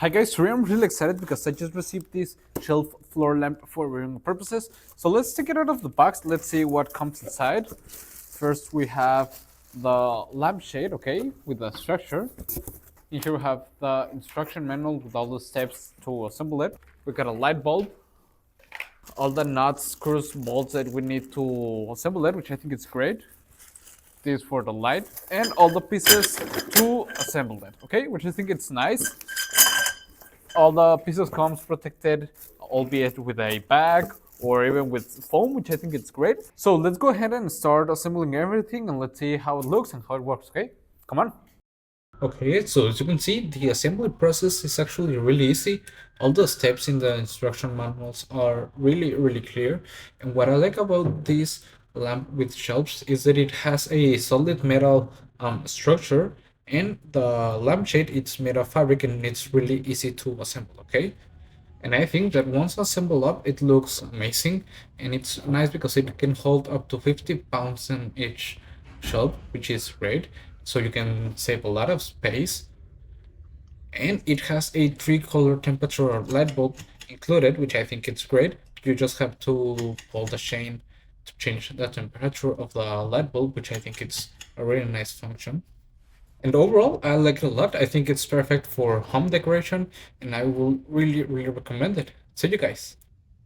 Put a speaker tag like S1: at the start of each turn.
S1: Hi guys, today I'm really excited because I just received this shelf floor lamp for viewing purposes. So let's take it out of the box. Let's see what comes inside. First we have the lampshade, okay, with the structure. In here we have the instruction manual with all the steps to assemble it. We got a light bulb, all the nuts, screws, bolts that we need to assemble it, which I think is great. This for the light, and all the pieces to assemble it, okay, which I think it's nice. All the pieces comes protected, albeit with a bag or even with foam, which I think it's great. So let's go ahead and start assembling everything and let's see how it looks and how it works, okay? Come on.
S2: Okay, so as you can see, the assembly process is actually really easy. All the steps in the instruction manuals are really clear. And what I like about this lamp with shelves is that it has a solid metal structure, and the lampshade it's made of fabric and it's really easy to assemble, okay? And I think that once assembled up, it looks amazing, and it's nice because it can hold up to 50 pounds in each shelf, which is great. So you can save a lot of space. And it has a 3-color temperature light bulb included, which I think it's great. You just have to pull the chain to change the temperature of the light bulb, which I think it's a really nice function. And overall, I like it a lot. I think it's perfect for home decoration, and I will really recommend it. See you guys.